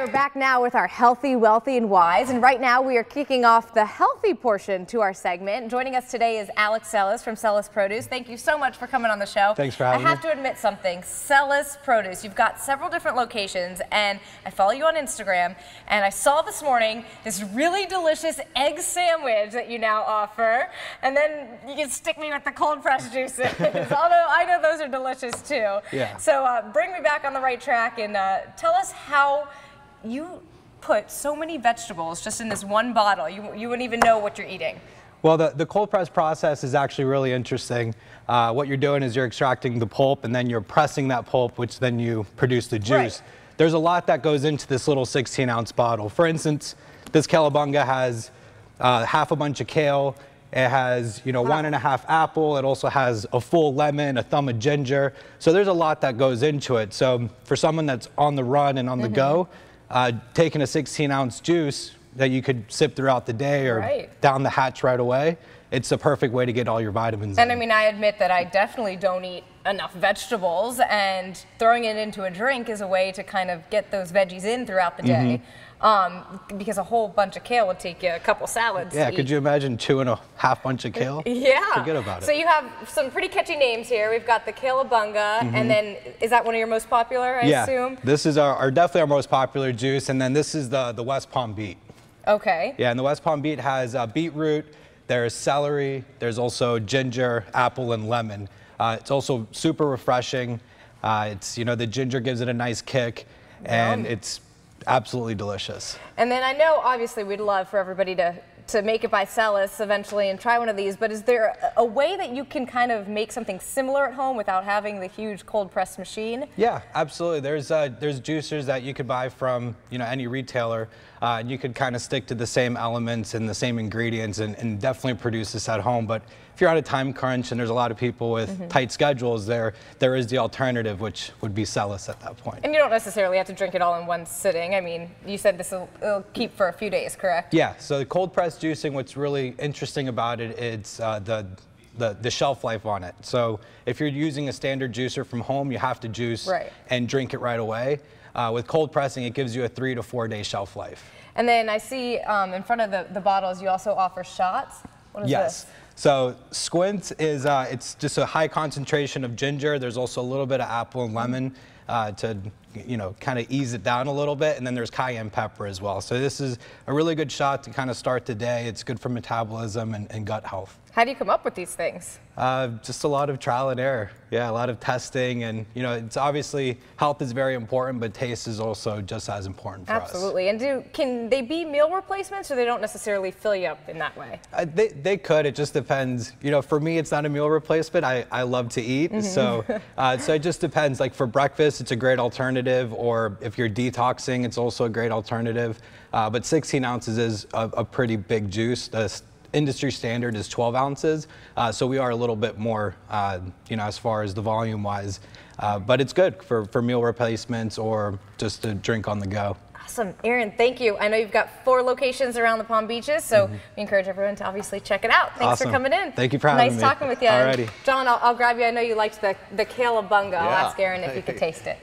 we're back now with our Healthy, Wealthy, and Wise. And right now we are kicking off the healthy portion to our segment. Joining us today is Alex Celis from Celis Produce. Thank you so much for coming on the show. Thanks for having me. I have to admit something. Celis Produce, you've got several different locations, and I follow you on Instagram, and I saw this morning this really delicious egg sandwich that you now offer, and then you can stick me with the cold pressed juices, although I know those are delicious too. Yeah. So bring me back on the right track and tell us how you put so many vegetables just in this one bottle. You wouldn't even know what you're eating. Well, the cold press process is actually really interesting. What you're doing is you're extracting the pulp and then you're pressing that pulp, which then you produce the juice. Right. There's a lot that goes into this little 16-ounce bottle. For instance, this Calabunga has half a bunch of kale. It has, 1.5 apple. It also has a full lemon, a thumb of ginger. So there's a lot that goes into it. So for someone that's on the run and on the go, taking a 16-ounce juice that you could sip throughout the day or down the hatch right away, it's a perfect way to get all your vitamins in. And I mean, I admit that I definitely don't eat enough vegetables, and throwing it into a drink is a way to kind of get those veggies in throughout the day. Because a whole bunch of kale would take you a couple salads. Yeah, could you imagine 2.5 bunch of kale? Yeah. Forget about it. So you have some pretty catchy names here. We've got the Calabunga, and then is that one of your most popular, I assume? This is definitely our most popular juice, and then this is the West Palm Beet. Okay. Yeah, and the West Palm Beet has beetroot, there's celery, there's also ginger, apple, and lemon. It's also super refreshing. It's, the ginger gives it a nice kick, and it's absolutely delicious. And then I know, obviously, we'd love for everybody to make it by Celis eventually and try one of these, but is there a way that you can kind of make something similar at home without having the huge cold press machine? Yeah, absolutely. There's juicers that you could buy from any retailer, and you could kind of stick to the same elements and the same ingredients and definitely produce this at home. But if you're on a time crunch and there's a lot of people with tight schedules, there is the alternative, which would be Celis at that point. And you don't necessarily have to drink it all in one sitting. I mean, you said it'll keep for a few days, correct? Yeah, so the cold press juicing, what's really interesting about it, it's the shelf life on it. So if you're using a standard juicer from home, you have to juice and drink it right away. With cold pressing, it gives you a 3 to 4 day shelf life. And then I see in front of the bottles, you also offer shots. What is this? So Squint is, it's just a high concentration of ginger. There's also a little bit of apple and lemon to, kind of ease it down a little bit. And then there's cayenne pepper as well. So this is a really good shot to kind of start the day. It's good for metabolism and gut health. How do you come up with these things? Just a lot of trial and error. Yeah, a lot of testing, and it's obviously health is very important, but taste is also just as important for us. Absolutely. And can they be meal replacements, or they don't necessarily fill you up in that way? They could. It just depends. For me, it's not a meal replacement. I love to eat, so it just depends. Like for breakfast, it's a great alternative, or if you're detoxing, it's also a great alternative. But 16 ounces is a pretty big juice. The industry standard is 12 ounces, so we are a little bit more, as far as the volume wise, but it's good for meal replacements or just to drink on the go. Awesome. Aaron, thank you. I know you've got 4 locations around the Palm Beaches, so we encourage everyone to obviously check it out. Thanks for coming in. Thank you for having me. Nice talking with you. Alrighty. John, I'll grab you. I know you liked the Calabunga. I'll ask Aaron if you could taste it.